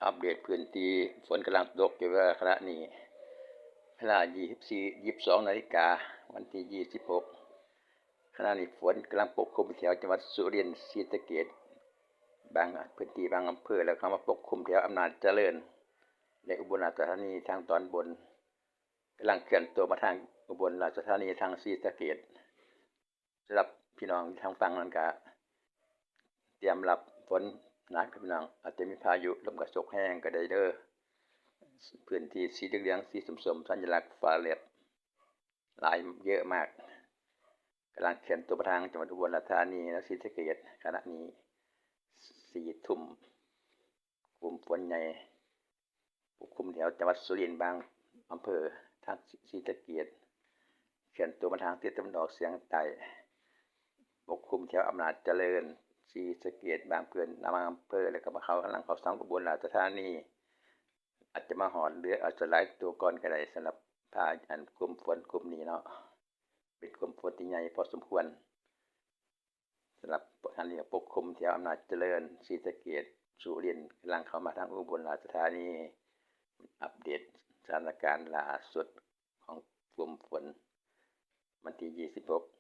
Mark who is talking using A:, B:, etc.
A: อัปเดตพื้นที่ฝนกำลังตกอยู่ว่าขณะนี้เวลา22 นาฬิกาวันที่26ขณะนี้ฝนกำลังปกคลุมแถวจังหวัดสุรินทร์ศรีสะเกษบางพื้นที่บางอำเภอแล้วเข้ามาปกคลุมแถวอำนาจเจริญและอุบลราชธานีทางตอนบนกำลังเคลื่อนตัวมาทางอุบลราชธานีทางศรีสะเกษสำหรับพี่น้องทางฝั่งนั้นก็เตรียมรับฝนหนักพี่น้องอาจจะมีพายุลมกระโชกแห้งก็ได้เด้อพื้นที่สีเหลืองๆสีส้มๆสัญลักษณ์ฟ้าแลบหลายเยอะมากกำลังเคลื่อนตัวมาทางจังหวัดอุบลราชธานีและศรีสะเกษขณะนี้4 ทุ่มกลุ่มฝนใหญ่ปกคลุมแถวจังหวัดสุรินทร์บางอำเภอทางศรีสะเกษเคลื่อนตัวมาทางทิศตะวันออกเฉียงใต้ปกคลุมแถวอำนาจเจริญศรีสะเกษบางอำเภอแล้วก็มาเข้ากำลังเข้าสังอุบลราชธานีอาจจะมาหอนหรืออาจจะหลายตัวก่อนก็ได้สำหรับพากลุ่มฝนกลุ่มนี้เนาะเป็นกลุ่มฝนที่ใหญ่พอสมควรสำหรับท่านที่ปกคลุมแถวอำนาจเจริญศรีสะเกษสุรินทร์กำลังเข้ามาทางอุบลราชธานีอัปเดตสถานการณ์ล่าสุดของกลุ่มฝนวันที่26